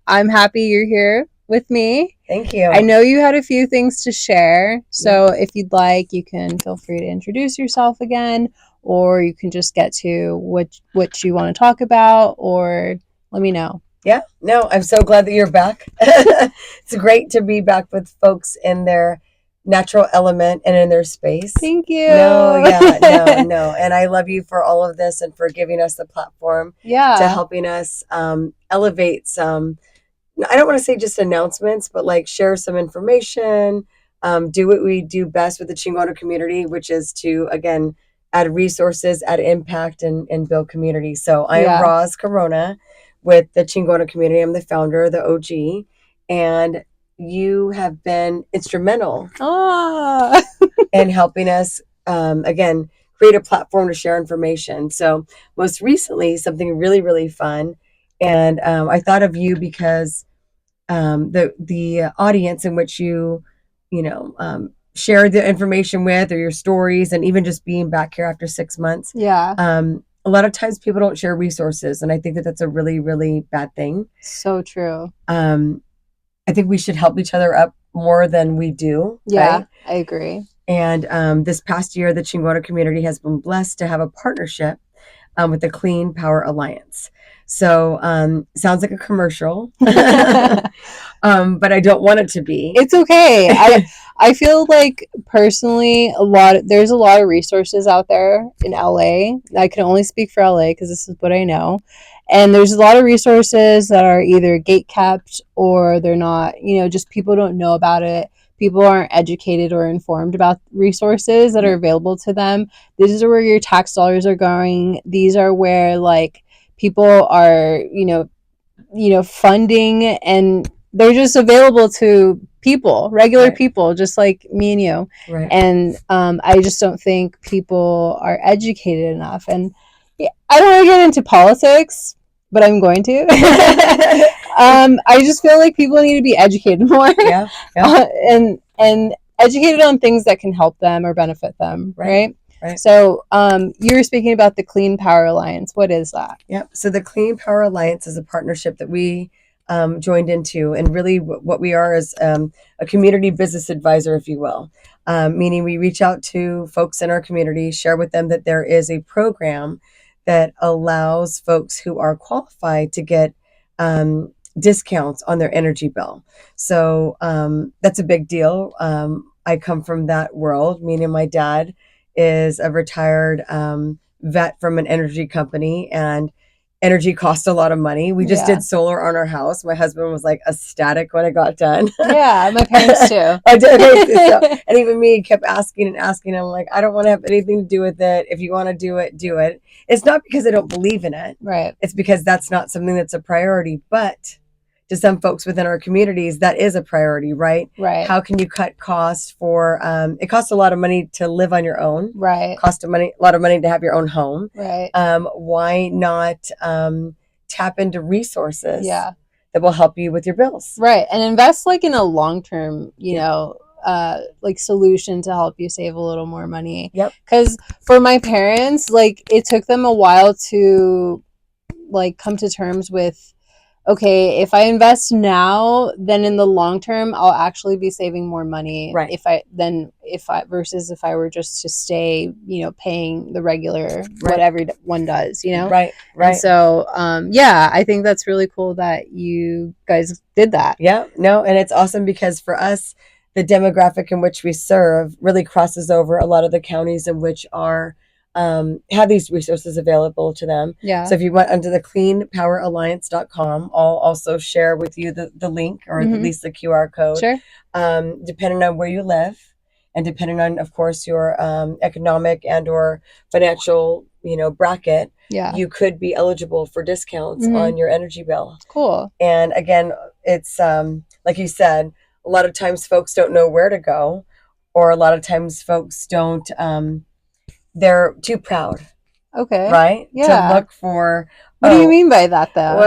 I'm happy you're here with me. Thank you. I know you had a few things to share, so if you'd like, you can feel free to introduce yourself again, or you can just get to what you want to talk about, or let me know. Yeah, no, I'm so glad that you're back. It's great to be back with folks in their natural element and in their space. Thank you. No, yeah, no. And I love you for all of this and for giving us the platform to Yeah. helping us elevate some, I don't want to say just announcements, but like share some information, do what we do best with the Chingona community, which is to, again, add resources, add impact, and build community. So I am Yeah. Roz Corona with the Chingona community. I'm the founder, the OG, and you have been instrumental Ah. in helping us, again, create a platform to share information. So most recently, something really, really fun. And I thought of you because the audience in which share the information with, or your stories, and even just being back here after 6 months. Yeah. A lot of times people don't share resources, and I think that that's a really, really bad thing. So true. I think we should help each other up more than we do. Yeah, right? I agree. And this past year, the Chingona community has been blessed to have a partnership with the Clean Power Alliance. So sounds like a commercial, but I don't want it to be. It's okay. I feel like personally there's a lot of resources out there in LA. I can only speak for LA because this is what I know. And there's a lot of resources that are either gate kept or they're not, just people don't know about it. People aren't educated or informed about resources that are available to them. These are where your tax dollars are going. These are where like people are, funding, and they're just available to people, regular Right. people, just like me and you. Right. And I just don't think people are educated enough. And I don't want to get into politics, but I'm going to. I just feel like people need to be educated more. Yeah. And educated on things that can help them or benefit them, right? Right. So you were speaking about the Clean Power Alliance. What is that? Yep. So the Clean Power Alliance is a partnership that we joined into, and really what we are is a community business advisor, if you will, meaning we reach out to folks in our community, share with them that there is a program that allows folks who are qualified to get discounts on their energy bill. So that's a big deal. I come from that world, meaning my dad is a retired vet from an energy company, and energy costs a lot of money. We just did solar on our house. My husband was like ecstatic when it got done. Yeah, my parents too. I did. So, and even me kept asking and asking. I'm like, I don't want to have anything to do with it. If you want to do it, do it. It's not because I don't believe in it. Right. It's because that's not something that's a priority. But to some folks within our communities, that is a priority, right? Right. How can you cut costs for, it costs a lot of money to live on your own. Right. Cost a lot of money to have your own home. Right. Why not tap into resources Yeah. that will help you with your bills? Right. And invest like in a long-term, like solution to help you save a little more money. Yep. Because for my parents, like it took them a while to like come to terms with, okay, if I invest now, then in the long term, I'll actually be saving more money. Right. Versus if I were just to stay, paying the regular what everyone does, Right. And so, I think that's really cool that you guys did that. Yeah. No, and it's awesome because for us, the demographic in which we serve really crosses over a lot of the counties in which are have these resources available to them. Yeah. So if you went under the cleanpoweralliance.com, I'll also share with you the link, or at least the QR code. Sure. Depending on where you live, and depending on, of course, your economic and or financial, bracket, you could be eligible for discounts on your energy bill. Cool. And again, it's like you said, a lot of times folks don't know where to go, or a lot of times folks don't. They're too proud. Okay. Right? Yeah. To look for. What do you mean by that, though?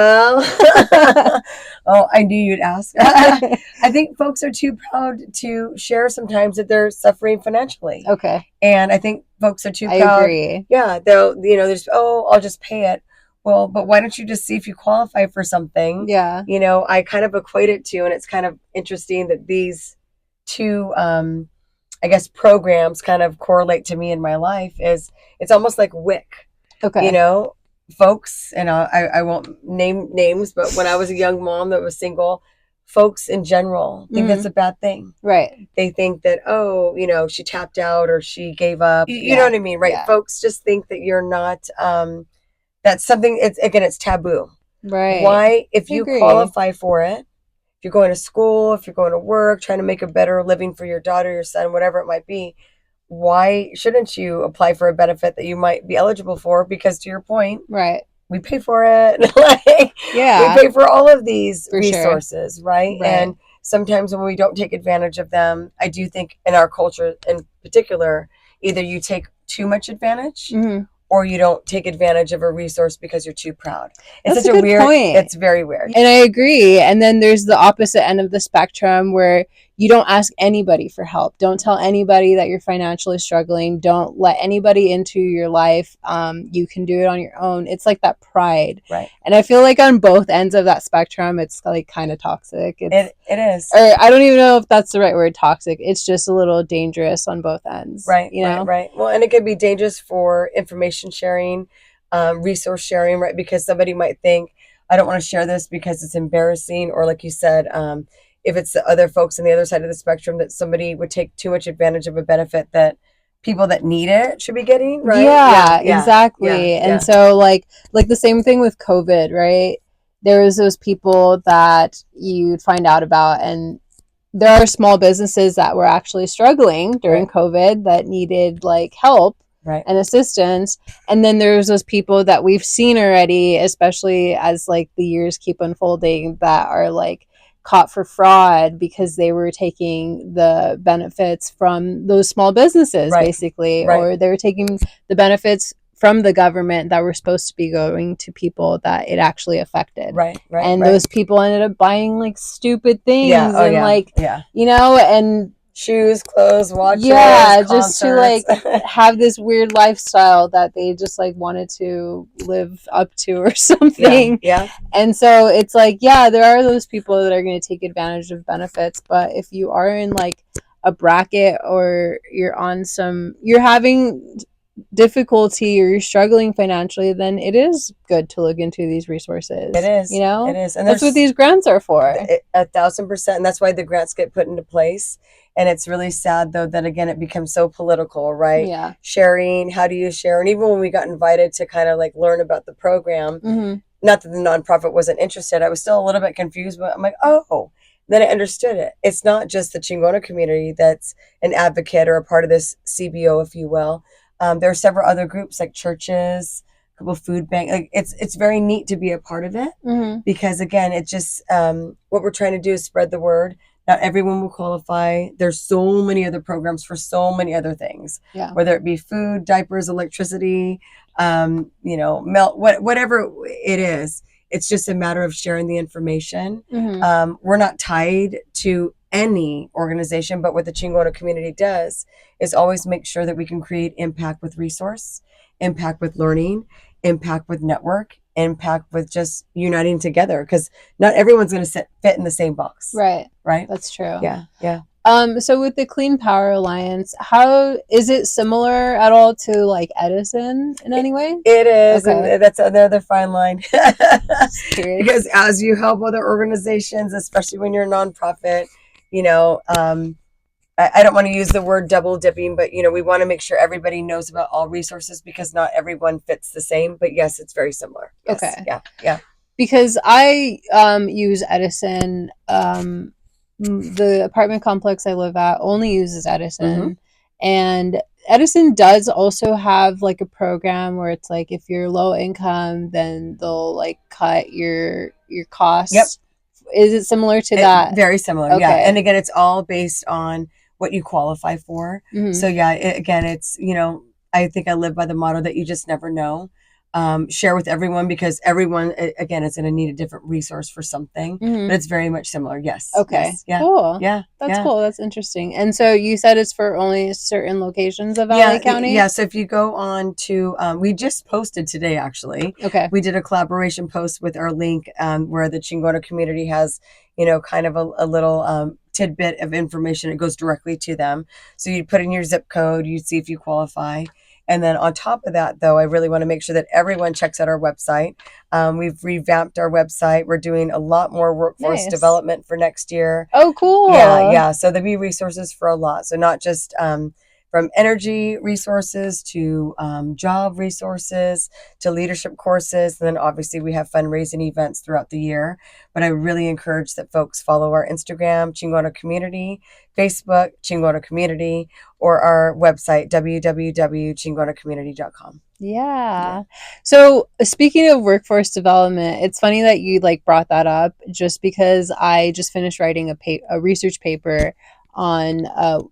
Well, I knew you'd ask. I think folks are too proud to share sometimes that they're suffering financially. Okay. And I think folks are too proud. I agree. Yeah. They'll, I'll just pay it. Well, but why don't you just see if you qualify for something? Yeah. I kind of equate it to, and it's kind of interesting that these two, I guess, programs kind of correlate to me in my life. Is it's almost like WIC, you Okay. know, folks, and I won't name names, but when I was a young mom that was single, folks in general think that's a bad thing. Right. They think that, oh, she tapped out or she gave up. You know Yeah. what I mean, right? Yeah. Folks just think that you're not. That's something. It's taboo. Right. Why, if I you agree. qualify for it, if you're going to school, if you're going to work, trying to make a better living for your daughter, your son, whatever it might be, why shouldn't you apply for a benefit that you might be eligible for? Because to your point, Right. we pay for it. Like, we Yeah. pay for all of these For sure. resources, right? Right. And sometimes when we don't take advantage of them, I do think in our culture in particular, either you take too much advantage or you don't take advantage of a resource because you're too proud. It's That's such a a good weird, point. it's very weird. And I agree. And then there's the opposite end of the spectrum where you don't ask anybody for help. Don't tell anybody that you're financially struggling. Don't let anybody into your life. You can do it on your own. It's like that pride. Right. And I feel like on both ends of that spectrum, it's like kind of toxic. It is. Or I don't even know if that's the right word, toxic. It's just a little dangerous on both ends. Right, You know? right. Well, and it could be dangerous for information sharing, resource sharing, right? Because somebody might think, I don't want to share this because it's embarrassing, or like you said, if it's the other folks on the other side of the spectrum, that somebody would take too much advantage of a benefit that people that need it should be getting, right? Yeah, Yeah, exactly. And yeah. so like the same thing with COVID, right? There was those people that you'd find out about, and there are small businesses that were actually struggling during Right. COVID that needed like help Right. and assistance. And then there's those people that we've seen already, especially as like the years keep unfolding, that are like caught for fraud because they were taking the benefits from those small businesses, Right. basically, Right. or they were taking the benefits from the government that were supposed to be going to people that it actually affected. Right. And those people ended up buying like stupid things Yeah. Oh, and yeah. like, Yeah. and Shoes, clothes, watches, yeah, concerts. just to like have this weird lifestyle that they just like wanted to live up to or something. Yeah. And so it's like, yeah, there are those people that are going to take advantage of benefits, but if you are in like a bracket or you're having difficulty or you're struggling financially, then it is good to look into these resources. It is. You know? It is. And that's what these grants are for. 1,000%. And that's why the grants get put into place. And it's really sad, though, that again, it becomes so political, right? Yeah. Sharing, how do you share? And even when we got invited to kind of like learn about the program, not that the nonprofit wasn't interested, I was still a little bit confused, but I'm like, oh, then I understood it. It's not just the Chingona community that's an advocate or a part of this CBO, if you will. There are several other groups like churches, a couple food bank. Like it's very neat to be a part of it because again, it just what we're trying to do is spread the word. Not everyone will qualify. There's so many other programs for so many other things. Yeah. Whether it be food, diapers, electricity, milk, whatever it is. It's just a matter of sharing the information. We're not tied to any organization, but what the Chingona community does is always make sure that we can create impact with resource, impact with learning, impact with network, impact with just uniting together, because not everyone's going to fit in the same box. Right. That's true. Yeah. So with the Clean Power Alliance, how is it similar at all to like Edison in any way? It is, okay. And that's another fine line. Because as you help other organizations, especially when you're a nonprofit, I don't want to use the word double dipping, but we want to make sure everybody knows about all resources because not everyone fits the same. But yes, it's very similar. Yes. Okay. Yeah. Because I use Edison. The apartment complex I live at only uses Edison, and Edison does also have like a program where it's like if you're low income, then they'll like cut your costs. Yep. Is it similar to that? Very similar. Okay. Yeah. And again, it's all based on what you qualify for. So yeah, again, it's I think I live by the motto that you just never know. share with everyone, because everyone, again, is going to need a different resource for something, but it's very much similar. Yes. Okay. Yes. Yeah. Cool. Yeah. That's Yeah. cool. That's interesting. And so you said it's for only certain locations of LA Yeah, County? yeah. So if you go on to, we just posted today, actually. Okay. We did a collaboration post with our link, where the Chingona community has, kind of a little tidbit of information. It goes directly to them. So you put in your zip code, you see if you qualify. And then on top of that, though, I really want to make sure that everyone checks out our website. We've revamped our website. We're doing a lot more workforce Nice. development for next year. Oh, cool. Yeah. So there'll be resources for a lot. So not just from energy resources to job resources to leadership courses. And then obviously we have fundraising events throughout the year. But I really encourage that folks follow our Instagram, Chingona Community, Facebook, Chingona Community, or our website, www.chingonacommunity.com. Yeah. So speaking of workforce development, it's funny that you like brought that up just because I just finished writing a research paper on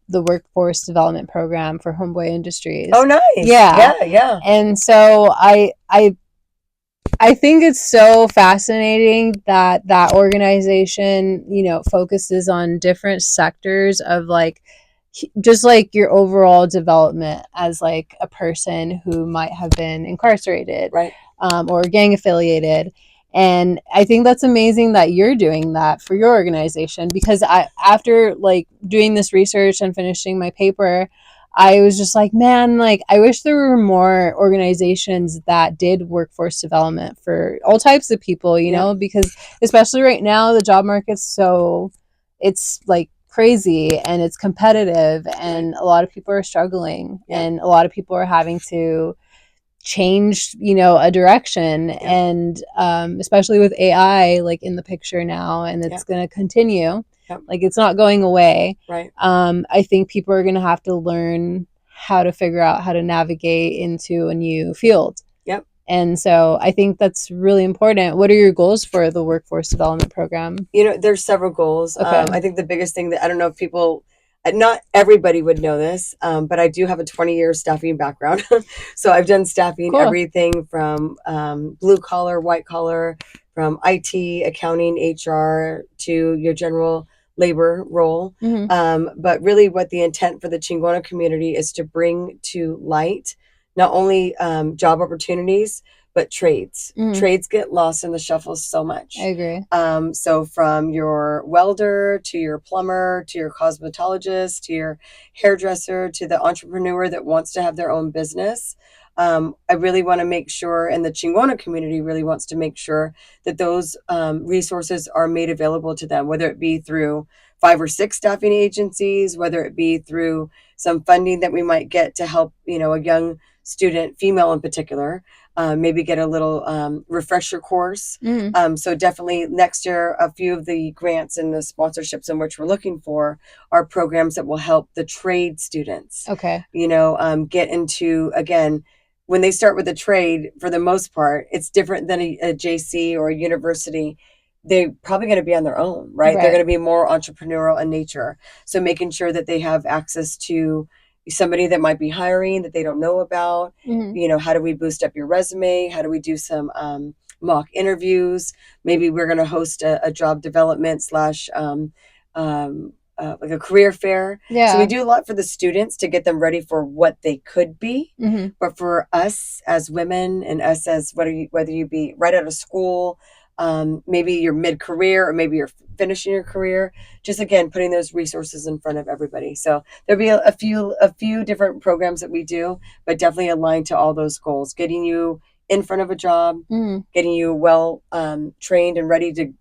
the workforce development program for Homeboy Industries. Oh, nice. Yeah. Yeah. And so I think it's so fascinating that that organization, focuses on different sectors of like just like your overall development as like a person who might have been incarcerated, Right. Or gang affiliated. And I think that's amazing that you're doing that for your organization, because after like doing this research and finishing my paper, I was just like, man, like I wish there were more organizations that did workforce development for all types of people, because especially right now the job market's it's like crazy and it's competitive, and a lot of people are struggling, and a lot of people are having to change a direction, and especially with AI like in the picture now, and it's going to continue. Like it's not going away. Right. I think people are going to have to learn how to figure out how to navigate into a new field. Yep. And so I think that's really important. What are your goals for the workforce development program? There's several goals. Okay. I think the biggest thing that, I don't know if people, not everybody would know this, but I do have a 20-year staffing background. So I've done staffing, Cool. everything from blue collar, white collar, from IT, accounting, HR, to your general labor role. But really what the intent for the Chingona community is to bring to light not only job opportunities, but trades. Trades get lost in the shuffle so much. I agree. So from your welder to your plumber to your cosmetologist to your hairdresser to the entrepreneur that wants to have their own business, I really want to make sure, and the Chingona community really wants to make sure that those resources are made available to them, whether it be through 5 or 6 staffing agencies, whether it be through some funding that we might get to help, a young student, female in particular, maybe get a little refresher course. So definitely next year, a few of the grants and the sponsorships in which we're looking for are programs that will help the trade students. Okay. Get into, again, when they start with a trade, for the most part, it's different than a JC or a university. They're probably going to be on their own, right? They're going to be more entrepreneurial in nature. So making sure that they have access to somebody that might be hiring that they don't know about. How do we boost up your resume? How do we do some mock interviews? Maybe we're going to host a job development slash like a career fair. Yeah. So we do a lot for the students to get them ready for what they could be. But for us as women, and us as whether you be right out of school, maybe you're mid-career, or maybe you're finishing your career, just again putting those resources in front of everybody. So there'll be a few different programs that we do, but definitely aligned to all those goals: getting you in front of a job, getting you well trained and ready to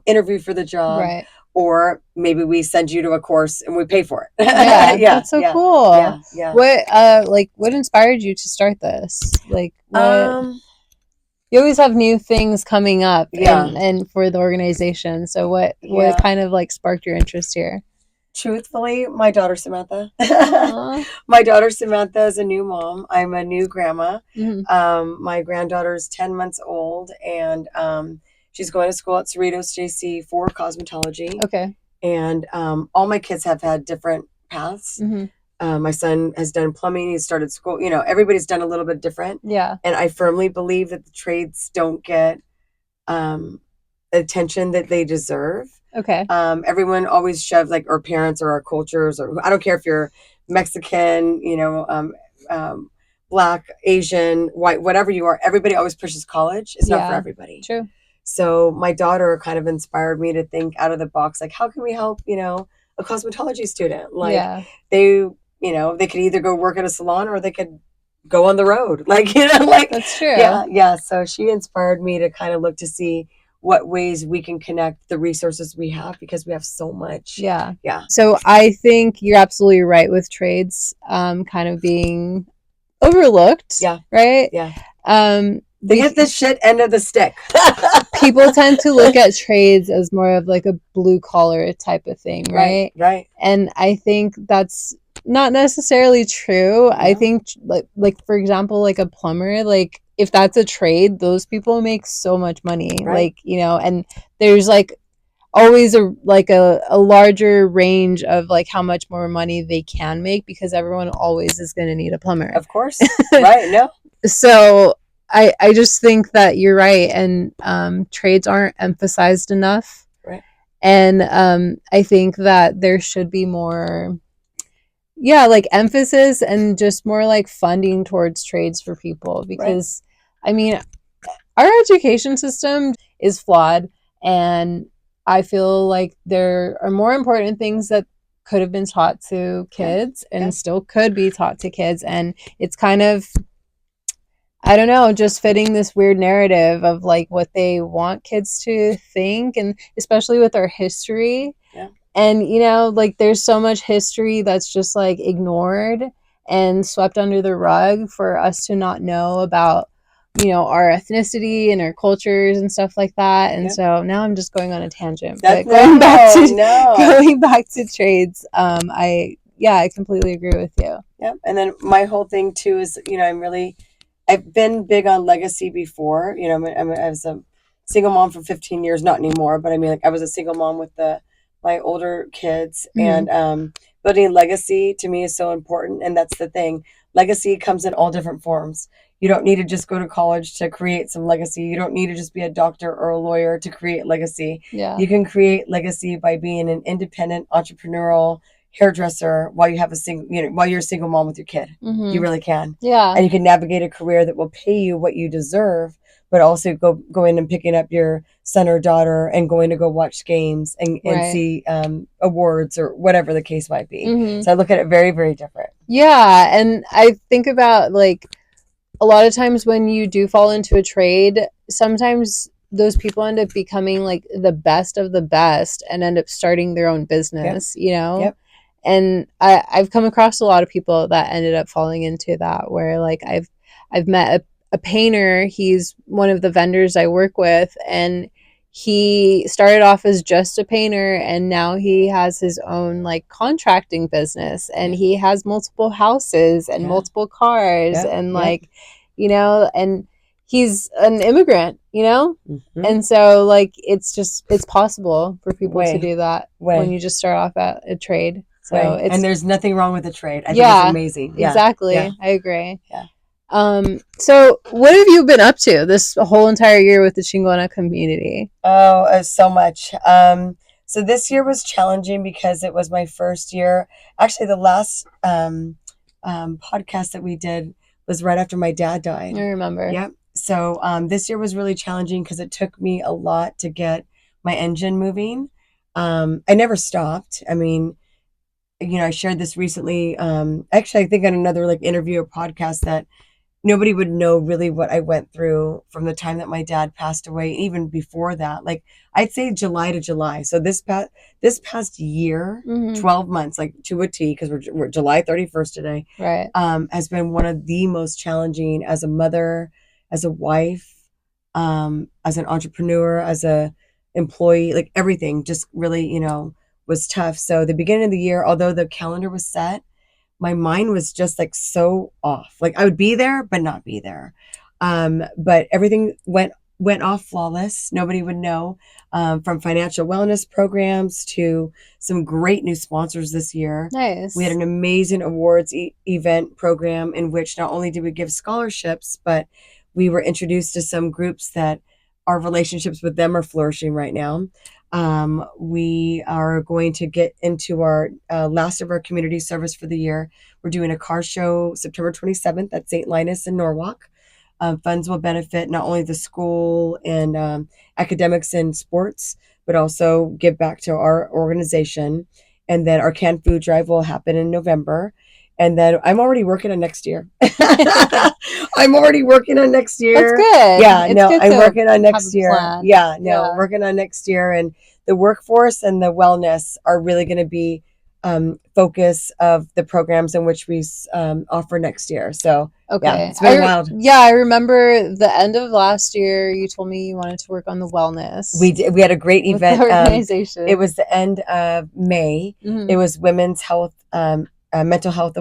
interview for the job. Right. Or maybe we send you to a course and we pay for it. Yeah, that's so cool. Yeah. What inspired you to start this? Like, what? You always have new things coming up, and for the organization. So what kind of like sparked your interest here? Truthfully, my daughter Samantha. My daughter Samantha is a new mom. I'm a new grandma. My granddaughter's 10 months old, and she's going to school at Cerritos JC for cosmetology. Okay. And all my kids have had different paths. My son has done plumbing. He's started school. Everybody's done a little bit different. Yeah. And I firmly believe that the trades don't get um, attention that they deserve. Okay. Everyone always shoves or parents or our cultures, or I don't care if you're Mexican, Black, Asian, white, whatever you are. Everybody always pushes college. It's not for everybody. True. So my daughter kind of inspired me to think out of the box. Like, how can we help? A cosmetology student. They could either go work at a salon or they could go on the road. That's true. Yeah. So she inspired me to kind of look to see what ways we can connect the resources we have, because we have so much. Yeah. Yeah. So I think you're absolutely right with trades kind of being overlooked. Yeah. Right? Yeah. They get the shit end of the stick. People tend to look at trades as more of like a blue collar type of thing, right? Right. And I think that's not necessarily true. No. I think like for example, like a plumber, like if that's a trade, those people make so much money. Right. And there's like always a larger range of like how much more money they can make, because everyone always is going to need a plumber. Of course. Right. No. So I just think that you're right, and trades aren't emphasized enough. Right. And I think that there should be more, like emphasis and just more like funding towards trades for people, because I mean, our education system is flawed, and I feel like there are more important things that could have been taught to kids and still could be taught to kids, and it's kind of, I don't know, just fitting this weird narrative of like what they want kids to think, and especially with our history. Yeah. And like there's so much history that's just like ignored and swept under the rug for us to not know about, our ethnicity and our cultures and stuff like that. And so now I'm just going on a tangent. But going back to trades, I completely agree with you. Yeah. And then my whole thing too is, I've been big on legacy before. I was a single mom for 15 years, not anymore, but I mean, like I was a single mom with my older kids, and building legacy to me is so important. And that's the thing. Legacy comes in all different forms. You don't need to just go to college to create some legacy. You don't need to just be a doctor or a lawyer to create legacy. Yeah. You can create legacy by being an independent entrepreneurial hairdresser while you're a single mom with your kid. Mm-hmm. You really can. Yeah. And you can navigate a career that will pay you what you deserve, but also go in and picking up your son or daughter and going to go watch games and see awards or whatever the case might be. Mm-hmm. So I look at it very, very different. Yeah. And I think about like a lot of times when you do fall into a trade, sometimes those people end up becoming like the best of the best and end up starting their own business, Yep. And I've come across a lot of people that ended up falling into that, where like I've met a painter. He's one of the vendors I work with, and he started off as just a painter, and now he has his own like contracting business, and he has multiple houses and multiple cars, and like, and he's an immigrant, mm-hmm. And so like it's possible for people to do that when you just start off at a trade. So and there's nothing wrong with a trade. I think it's amazing. Yeah. Exactly. Yeah. I agree. Yeah. So what have you been up to this whole entire year with the Chingona community? Oh, so much. So this year was challenging because it was my first year. Actually, the last podcast that we did was right after my dad died. I remember. Yep. So this year was really challenging because it took me a lot to get my engine moving. I never stopped. I mean, I shared this recently. Actually, I think on another like interview or podcast that nobody would know really what I went through from the time that my dad passed away, even before that. Like I'd say July to July. So this past year, mm-hmm. 12 months, like to a T, because we're July 31st today. Right. Has been one of the most challenging as a mother, as a wife, as an entrepreneur, as a employee, like everything just really, was tough. So the beginning of the year, although the calendar was set, my mind was just like so off. Like I would be there, but not be there. But everything went went off flawless. Nobody would know. From financial wellness programs to some great new sponsors this year. We had Nice. an amazing awards event program in which not only did we give scholarships, but we were introduced to some groups that our relationships with them are flourishing right now. We are going to get into our last of our community service for the year. We're doing a car show September 27th at St. Linus in Norwalk. Funds will benefit not only the school and academics and sports, but also give back to our organization. And then our canned food drive will happen in November. And then I'm already working on next year. I'm already working on next That's year. good. Yeah, It's no, good I'm to working on have a next year. plan. Yeah, no, Yeah. working on next year. And the workforce and the wellness are really going to be focus of the programs in which we offer next year. So yeah, Okay. it's been wild. Yeah, I remember the end of last year you told me you wanted to work on the wellness We had a great with the event. It organization. was the end of May. It Hmm. was Women's Health, Mental Health,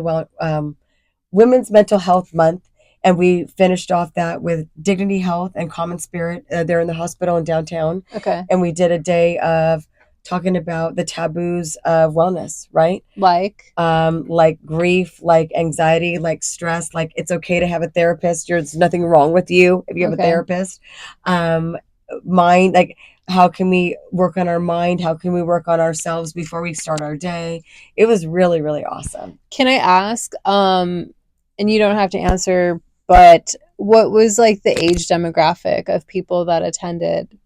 Women's Mental Health Month, and we finished off that with Dignity Health and Common Spirit. They're in the hospital in downtown, Okay. and we did a day of talking about the taboos of wellness, right? Like, Like grief, like anxiety, like stress. Like it's okay to have a therapist. There's nothing wrong with you if you have a okay. therapist. Um, Mind, like how can we work on our mind? How can we work on ourselves before we start our day? It was really, really awesome. Can I ask, and you don't have to answer, but what was like the age demographic of people that attended?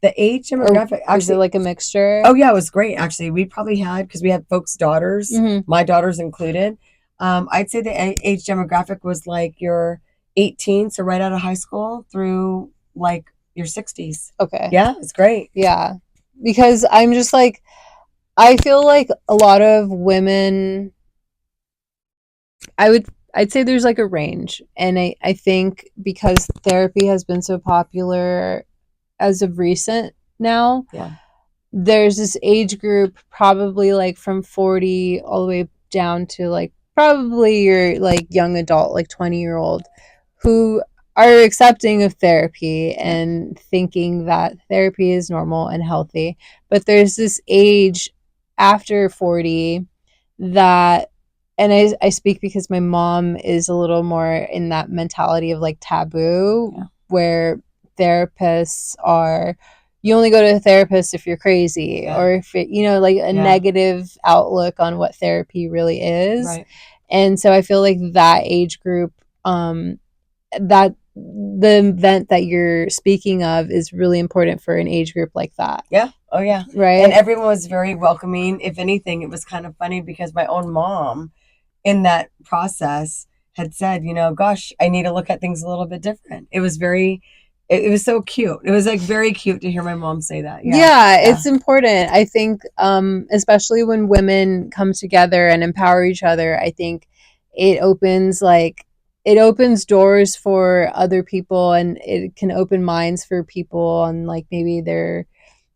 The age Or demographic, was it actually, like a mixture? oh yeah, it was great. Actually, we probably had because we had folks' daughters, Hmm. my daughters included. I'd say the age demographic was like your 18, so right out of high school through like your 60s. Okay. Yeah, it's great. Yeah. Because I'm just like, I feel like a lot of women, I would, I'd say there's like a range. And I think because therapy has been so popular as of recent now, Yeah, there's this age group probably like from 40 all the way down to like probably your like young adult, like 20-year-old, who are accepting of therapy yeah, and thinking that therapy is normal and healthy. But there's this age after 40 that, and I speak because my mom is a little more in that mentality of like taboo, yeah, where therapists are, you only go to a therapist if you're crazy yeah, or if it, like a yeah. negative outlook on what therapy really is. Right. And so I feel like that age group, that the event that you're speaking of is really important for an age group like that, Yeah. Oh yeah. And right? everyone was very welcoming. If anything, it was kind of funny because my own mom in that process had said, gosh, I need to look at things a little bit different. It was very, it was so cute. It was like very cute to hear my mom say that. Yeah. Yeah, Yeah. it's important. I think, especially when women come together and empower each other, I think it opens it opens doors for other people, and it can open minds for people on like maybe their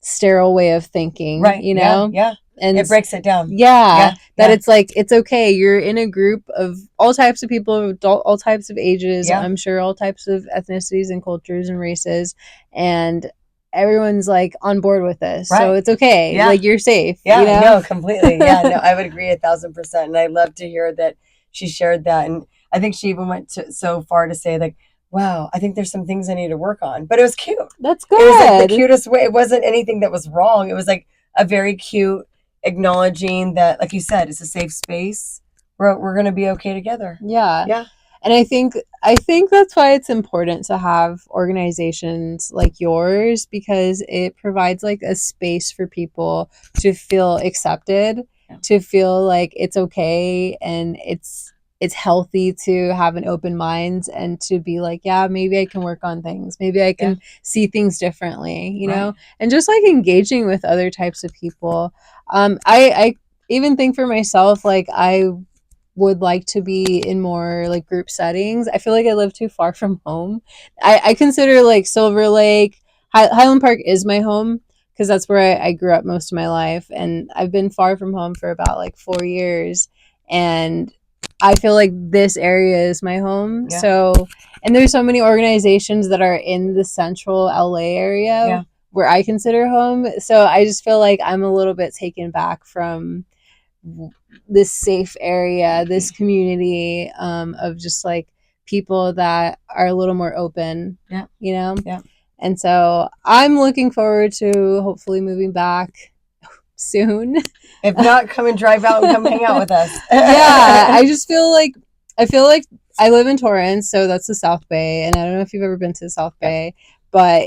sterile way of thinking, Right. Yeah. Yeah. And It breaks it down. yeah, Yeah. that Yeah. it's like it's okay. You're in a group of all types of people, all types of ages. Yeah. I'm sure all types of ethnicities and cultures and races, and everyone's like on board with this, so Right. it's okay. Yeah. Like you're safe, Yeah. No, completely. Yeah. No, I would agree 1,000%. And I love to hear that she shared that. And I think she even went so far to say, like, wow, I think there's some things I need to work on. But it was cute. That's It was like the good. cutest way. It wasn't anything that was wrong. It was like a very cute acknowledging that, like you said, it's a safe space. We're gonna be okay together. Yeah. Yeah. And I think that's why it's important to have organizations like yours, because it provides like a space for people to feel accepted, Yeah. to feel like it's okay, and it's healthy to have an open mind and to be like, yeah, maybe I can work on things. Maybe I Yeah. can see things differently, Right. and just like engaging with other types of people. I even think for myself, like I would like to be in more like group settings. I feel like I live too far from home. I consider like Silver Lake, Highland Park is my home because that's where I grew up most of my life. And I've been far from home for about like 4 years. And I feel like this area is my home. Yeah. So, and there's so many organizations that are in the central LA area Yeah. where I consider home. So I just feel like I'm a little bit taken back from this safe area, this community of just like people that are a little more open, Yeah. you know? Yeah. And so I'm looking forward to hopefully moving back soon. If not, come and drive out and come hang out with us. Yeah, I feel like I live in Torrance, so that's the South Bay, and I don't know if you've ever been to the South Bay, but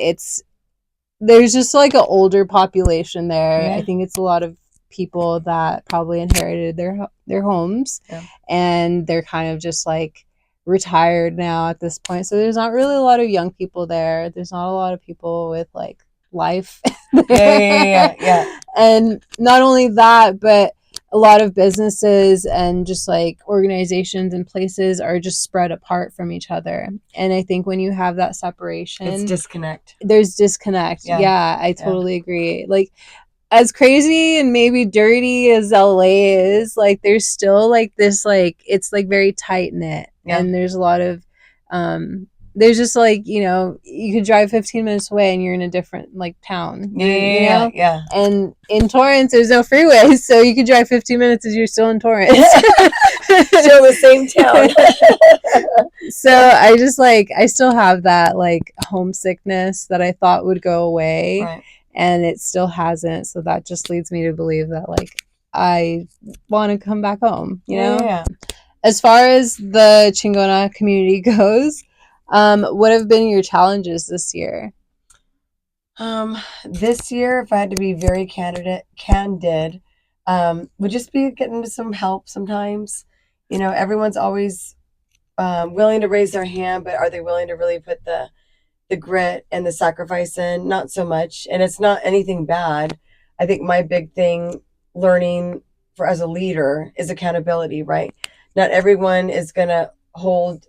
there's just like an older population there. Yeah. I think it's a lot of people that probably inherited their homes, Yeah. and they're kind of just like retired now at this point. So there's not really a lot of young people there. There's not a lot of people with like life. Yeah. And not only that, but a lot of businesses and just like organizations and places are just spread apart from each other. And I think when you have that separation, It's disconnect. There's disconnect. Yeah. Yeah, I totally agree. Like, as crazy and maybe dirty as LA is, like there's still like this like it's like very tight knit. Yeah. And there's a lot of there's just like, you know, you could drive 15 minutes away and you're in a different like town. Yeah. And in Torrance there's no freeways, so you could drive 15 minutes and you're still in Torrance. Still the same town. So I just like I still have that like homesickness that I thought would go away. Right. And it still hasn't. So that just leads me to believe that like I want to come back home, you know? Yeah. As far as the Chingona community goes, what have been your challenges this year? This year, if I had to be very candid, would just be getting some help sometimes. You know, everyone's always willing to raise their hand, but are they willing to really put the grit and the sacrifice in? Not so much. And it's not anything bad. I think my big thing learning for as a leader is accountability, right? Not everyone is going to hold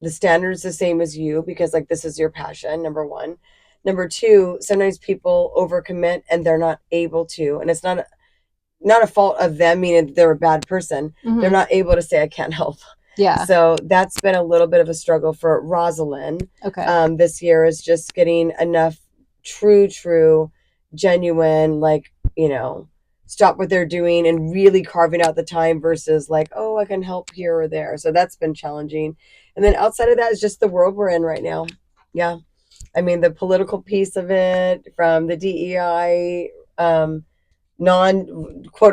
the standards the same as you because like this is your passion, number one. Number two, sometimes people overcommit and they're not able to, and it's not a fault of them, meaning they're a bad person. Mm-hmm. They're not able to say I can't help. Yeah. So that's been a little bit of a struggle for Rosalind. Okay. This year is just getting enough true, genuine, like, you know, stop what they're doing and really carving out the time versus like, oh, I can help here or there. So that's been challenging. And then outside of that is just the world we're in right now. Yeah. I mean, the political piece of it from the DEI, quote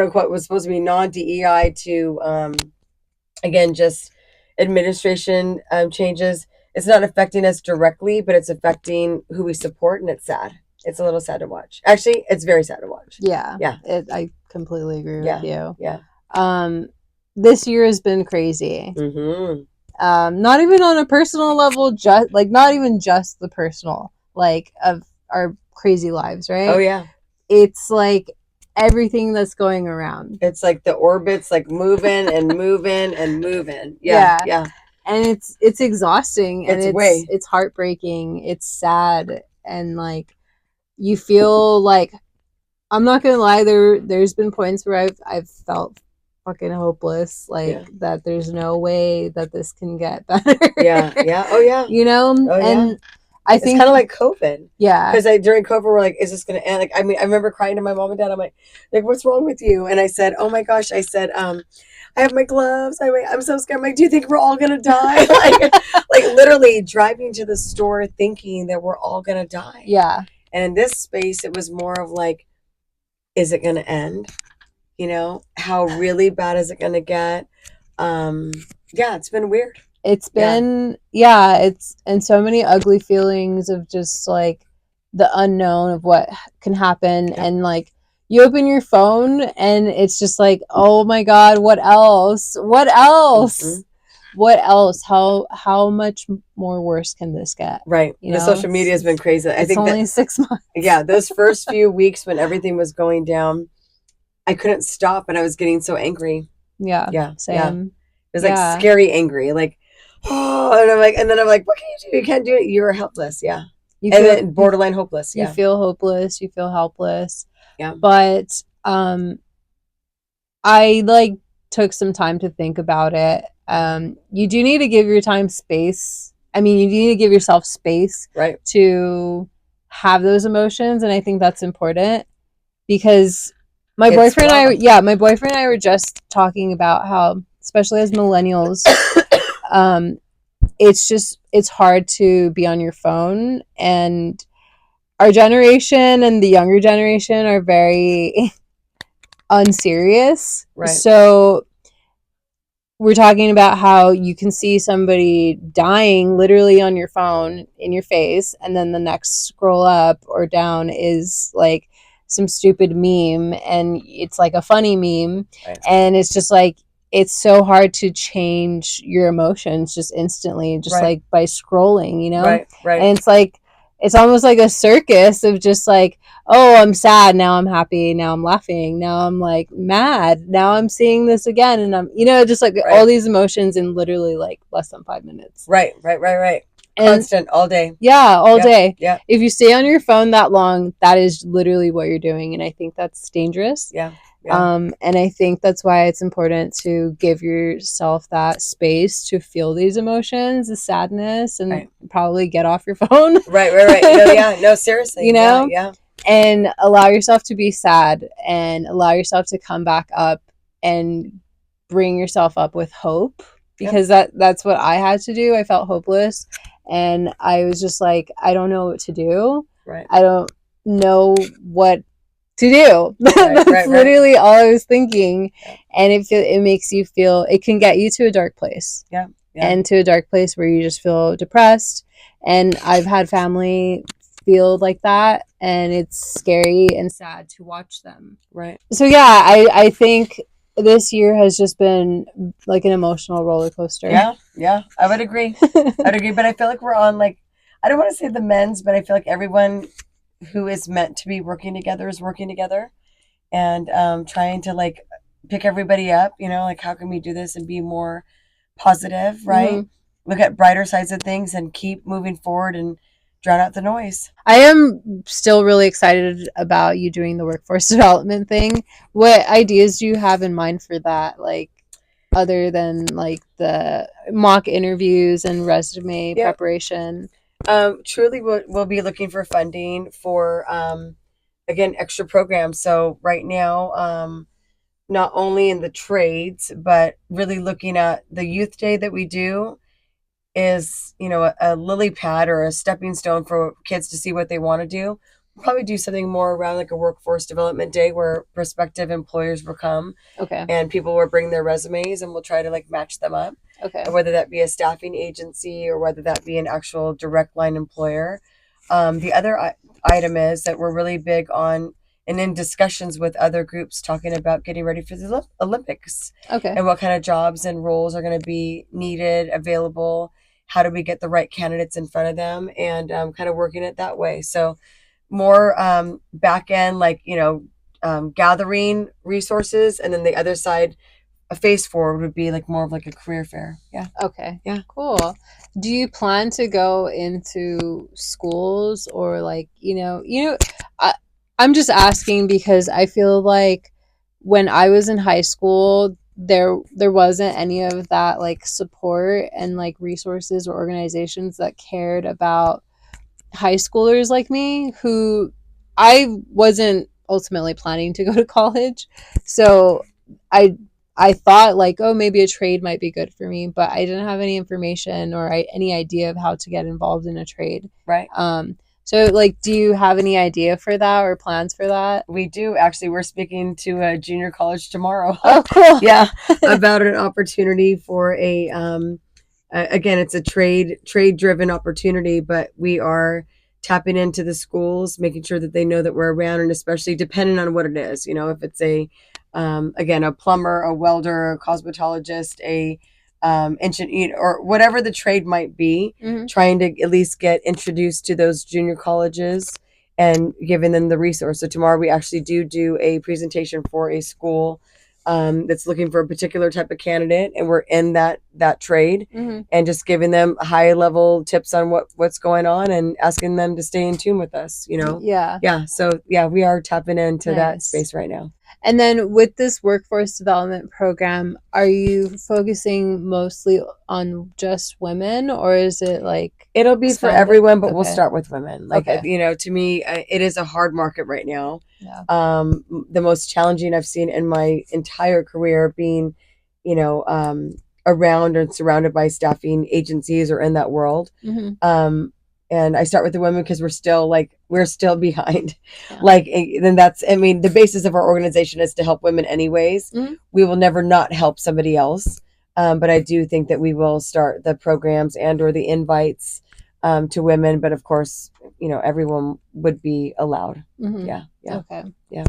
unquote, was supposed to be non-DEI to, again, just administration changes. It's not affecting us directly, but it's affecting who we support, and it's sad. It's a little sad to watch. Actually, it's very sad to watch. Yeah. I completely agree with you. Yeah. This year has been crazy. Mm-hmm. Not even on a personal level, just like not even just the personal, like of our crazy lives, right? Oh yeah. It's like everything that's going around. It's like the orbit's like moving and moving and moving. Yeah. And it's exhausting and it's heartbreaking. It's sad and like you feel like I'm not gonna lie, there's been points where I've felt fucking hopeless, like that there's no way that this can get better. Yeah. Oh yeah. You know? And I think it's kind of like COVID. Yeah. Because during COVID, we're like, is this going to end? Like, I mean, I remember crying to my mom and dad. I'm like, what's wrong with you? And I said, oh my gosh. I said, I have my gloves. I'm so scared. I'm like, do you think we're all going to die? like literally driving to the store thinking that we're all going to die. Yeah. And in this space, it was more of like, is it going to end? You know, how really bad is it going to get? Yeah, it's been weird. It's been, it's, and so many ugly feelings of just like the unknown of what can happen. Yeah. And like you open your phone and it's just like, oh my God, what else? Mm-hmm. What else? How much more worse can this get? Right. The social media has been crazy. I think only 6 months. Yeah. Those first few weeks when everything was going down, I couldn't stop and I was getting so angry. Yeah. Same. Yeah. It was like scary angry. Like, oh, and then I'm like, what can you do? You can't do it. You're helpless. Yeah. Then borderline hopeless. Yeah. You feel hopeless. You feel helpless. Yeah. But I like took some time to think about it You do need to give your time space. I mean, you need to give yourself space Right. to have those emotions, and I think that's important because my boyfriend and I were just talking about how, especially as millennials, um, it's hard to be on your phone, and our generation and the younger generation are very unserious. Right. So we're talking about how you can see somebody dying literally on your phone in your face, and then the next scroll up or down is like some stupid meme, and it's like a funny meme. Right. And it's just like, it's so hard to change your emotions just instantly, just like by scrolling, you know? Right. Right. And it's like, it's almost like a circus of just like, oh, I'm sad, now I'm happy, now I'm laughing, now I'm like mad, now I'm seeing this again, and I'm, you know, just like all these emotions in literally like less than 5 minutes. Right. Constant, all day. Yeah, all day. Yeah. If you stay on your phone that long, that is literally what you're doing, and I think that's dangerous. Yeah. And I think that's why it's important to give yourself that space to feel these emotions, the sadness, and probably get off your phone. Right. No, seriously. You know? Yeah. And allow yourself to be sad, and allow yourself to come back up and bring yourself up with hope, because that's what I had to do. I felt hopeless, and I was just like, I don't know what to do. Right. I don't know what to do. That's literally all I was thinking. And it makes you feel, it can get you to a dark place. Yeah. And to a dark place where you just feel depressed. And I've had family feel like that, and it's scary and sad to watch them. Right. So yeah, I think this year has just been like an emotional roller coaster. Yeah, I would agree. But I feel like we're on, like, I don't want to say the men's, but I feel like everyone who is meant to be working together is working together, and trying to like pick everybody up, you know, like, how can we do this and be more positive, right? Mm-hmm. Look at brighter sides of things and keep moving forward and drown out the noise. I am still really excited about you doing the workforce development thing. What ideas do you have in mind for that? Like, other than like the mock interviews and resume preparation? Truly, we'll be looking for funding for, again, extra programs. So right now, not only in the trades, but really looking at the youth day that we do is, you know, a lily pad or a stepping stone for kids to see what they want to do. We'll probably do something more around like a workforce development day where prospective employers will come. Okay. And people will bring their resumes, and we'll try to like match them up. Okay. Whether that be a staffing agency or whether that be an actual direct line employer. The other item is that we're really big on, and in discussions with other groups, talking about getting ready for the Olympics. Okay. And what kind of jobs and roles are going to be needed, available. How do we get the right candidates in front of them, and kind of working it that way. So more back end, like, you know, gathering resources, and then the other side, a face forward would be like more of like a career fair. Yeah. Okay. Yeah. Cool. Do you plan to go into schools, or like, I'm just asking because I feel like when I was in high school, there wasn't any of that like support and like resources or organizations that cared about high schoolers like me, who I wasn't ultimately planning to go to college. So I thought like, oh, maybe a trade might be good for me, but I didn't have any information or any idea of how to get involved in a trade. Right. So like, do you have any idea for that or plans for that? We do. Actually, we're speaking to a junior college tomorrow. Oh, cool. Yeah. About an opportunity for a, again, it's a trade driven opportunity, but we are tapping into the schools, making sure that they know that we're around, and especially depending on what it is, you know, if it's a, again, a plumber, a welder, a cosmetologist, a engineer, or whatever the trade might be, trying to at least get introduced to those junior colleges and giving them the resource. So tomorrow we actually do a presentation for a school that's looking for a particular type of candidate, and we're in that that trade, and just giving them high level tips on what's going on and asking them to stay in tune with us, you know. Yeah. Yeah, so yeah, we are tapping into that Nice. space right now. And then with this workforce development program, are you focusing mostly on just women, or is it like It'll be for expanded? everyone, but we'll Okay. start with women. Like, Okay. you know, to me, it is a hard market right now. Yeah. The most challenging I've seen in my entire career being, you know, around and surrounded by staffing agencies or in that world. Um, and I start with the women because we're still behind. Yeah. Like, then that's, I mean, the basis of our organization is to help women anyways. We will never not help somebody else. But I do think that we will start the programs and or the invites to women. But of course, you know, everyone would be allowed. Yeah. Yeah. Okay. Yeah.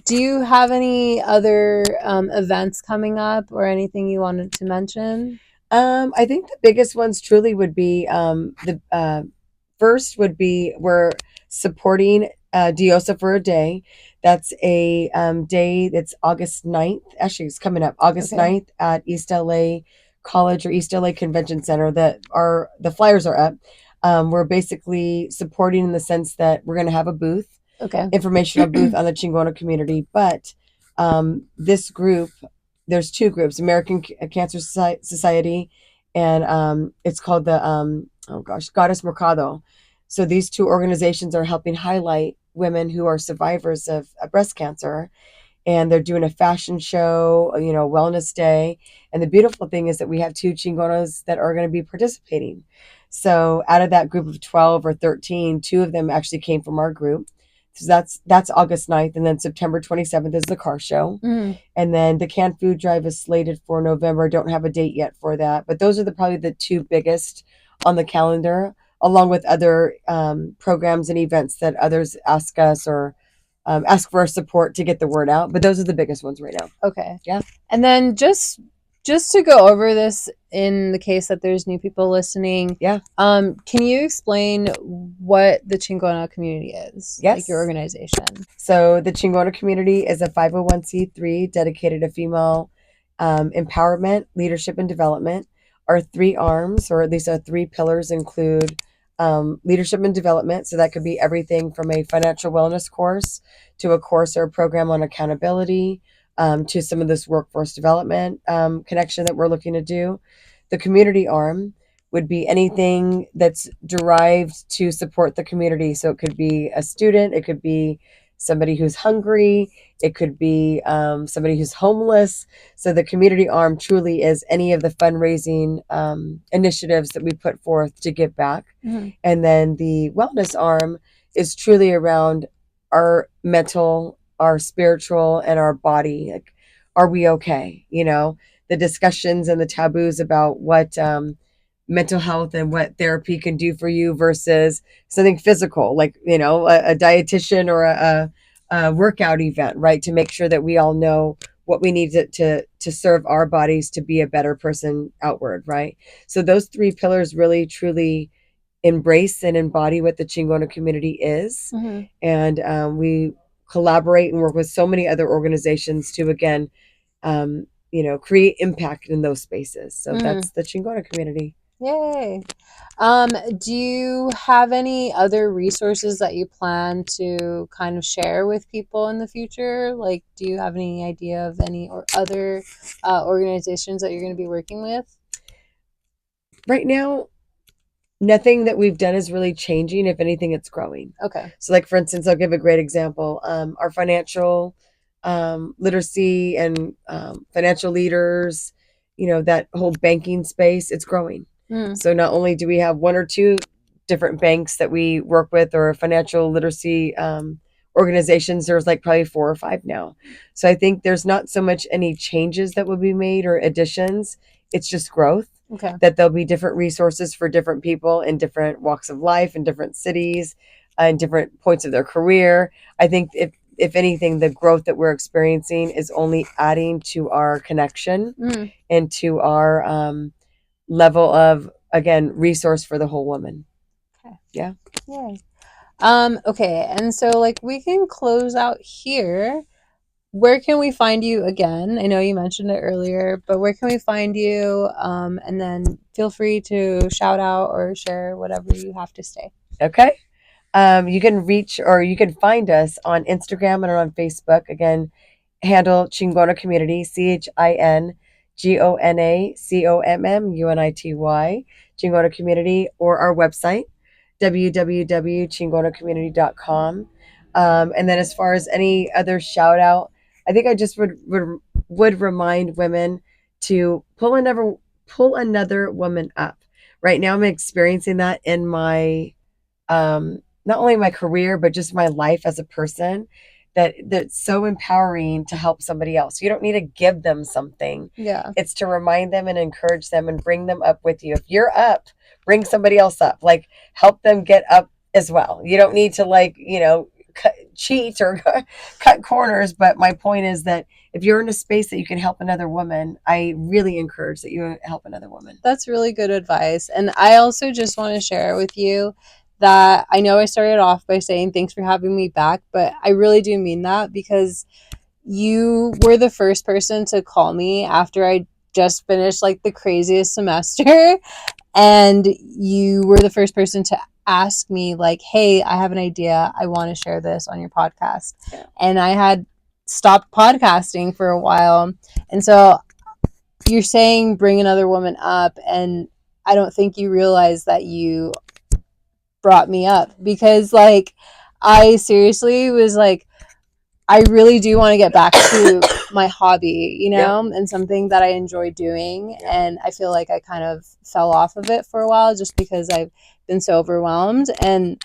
Do you have any other events coming up or anything you wanted to mention? I think the biggest ones truly would be the first would be we're supporting Diosa for a day. That's a day that's August 9th. Actually, it's coming up August Okay. 9th at East LA College or East LA Convention Center. The flyers are up. We're basically supporting in the sense that we're going to have a booth, Okay. informational booth on the Chingona community. But this group, there's two groups: American Cancer Society, and it's called the oh gosh, Goddess Mercado. So these two organizations are helping highlight women who are survivors of breast cancer, and they're doing a fashion show, you know, wellness day. And the beautiful thing is that we have two chingonas that are going to be participating. So out of that group of 12 or 13, two of them actually came from our group. So that's August 9th, and then September 27th is the car show. And then the canned food drive is slated for November. Don't have a date yet for that, but those are probably the two biggest on the calendar, along with other programs and events that others ask us or ask for our support to get the word out. But those are the biggest ones right now. Okay. Yeah. And then just to go over this in the case that there's new people listening, Yeah. Can you explain what the Chingona community is? Yes. Like your organization. So the Chingona Community is a 501c3 dedicated to female empowerment, leadership, and development. Our three arms, or at least our three pillars, include leadership and development. So that could be everything from a financial wellness course to a course or a program on accountability, to some of this workforce development connection that we're looking to do. The community arm would be anything that's derived to support the community. So it could be a student, it could be somebody who's hungry, it could be somebody who's homeless. So the community arm truly is any of the fundraising initiatives that we put forth to give back. And then the wellness arm is truly around our mental, our spiritual, and our body. Like, are we okay? You know, the discussions and the taboos about what mental health and what therapy can do for you versus something physical, like, you know, a dietitian or a workout event, right? To make sure that we all know what we need to serve our bodies to be a better person outward, right? So those three pillars really truly embrace and embody what the Chingona community is. And we collaborate and work with so many other organizations to, again, you know, create impact in those spaces. So that's the Chingona community. Yay. Do you have any other resources that you plan to kind of share with people in the future? Like, do you have any idea of any or other organizations that you're going to be working with? Right now, nothing that we've done is really changing. If anything, it's growing. Okay. So, like, for instance, I'll give a great example. Our financial literacy and financial leaders, you know, that whole banking space, it's growing. So not only do we have one or two different banks that we work with or financial literacy organizations, there's like probably 4 or 5 now. So I think there's not so much any changes that will be made or additions. It's just growth. Okay. That there'll be different resources for different people in different walks of life, in different cities, in different points of their career. I think if anything, the growth that we're experiencing is only adding to our connection and to our level of, again, resource for the whole woman. Okay. Yeah. Yay. Okay, and so like we can close out here. where can we find you again? I know you mentioned it earlier, but where can we find you? And then feel free to shout out or share whatever you have to say. Okay. You can reach or you can find us on Instagram and on Facebook. Again, handle Chingona Community, CHINGONACOMMUNITY, Chingona Community, or our website, www.chingonacommunity.com. And then as far as any other shout out, I think I just would remind women to pull another woman up. Right now, I'm experiencing that in my not only my career but just my life as a person, that's so empowering to help somebody else. You don't need to give them something. Yeah. It's to remind them and encourage them and bring them up with you. If you're up, bring somebody else up. Like, help them get up as well. You don't need to, like, cheat or cut corners. But my point is that if you're in a space that you can help another woman, I really encourage that you help another woman. That's really good advice. And I also just want to share with you that I know I started off by saying thanks for having me back, but I really do mean that, because you were the first person to call me after I just finished like the craziest semester. And you were the first person to ask me, like, hey, I have an idea. I want to share this on your podcast. Yeah. And I had stopped podcasting for a while. And so you're saying bring another woman up, and I don't think you realize that you brought me up, because like I seriously was like, I really do want to get back to my hobby, and something that I enjoy doing. And I feel like I kind of fell off of it for a while just because I've been so overwhelmed. And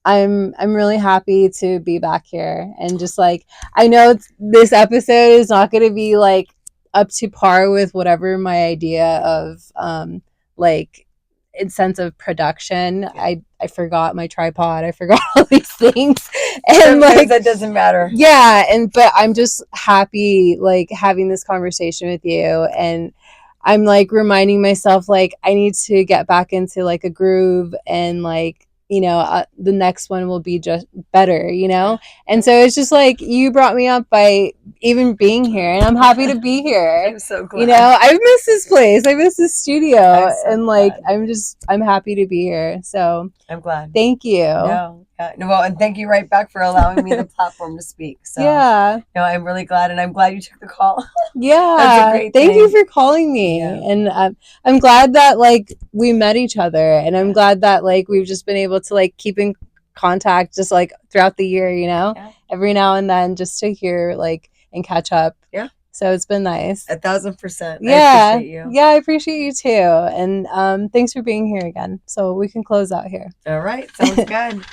I'm really happy to be back here. And just like, I know this episode is not going to be like up to par with whatever my idea of like in sense of production. I forgot my tripod. I forgot all these things. And sometimes like that doesn't matter. Yeah, but I'm just happy like having this conversation with you, and I'm like reminding myself like I need to get back into like a groove, and like the next one will be just better. And so it's just like you brought me up by even being here, and I'm happy to be here. I'm so glad. I miss this place. I miss this studio, So and like glad. I'm happy to be here. So I'm glad. thank you. No, well, and thank you right back for allowing me the platform to speak. So yeah, no, I'm really glad, and I'm glad you took the call. yeah. That's a great Thank thing. you for calling me. Yeah. And I'm glad that like we met each other, and I'm glad that like we've just been able to like keep in contact just like throughout the year, every now and then, just to hear like and catch up. Yeah. So it's been nice. 1,000%. Yeah. I appreciate you. Yeah, I appreciate you too. And thanks for being here again. So we can close out here. All right. Sounds good.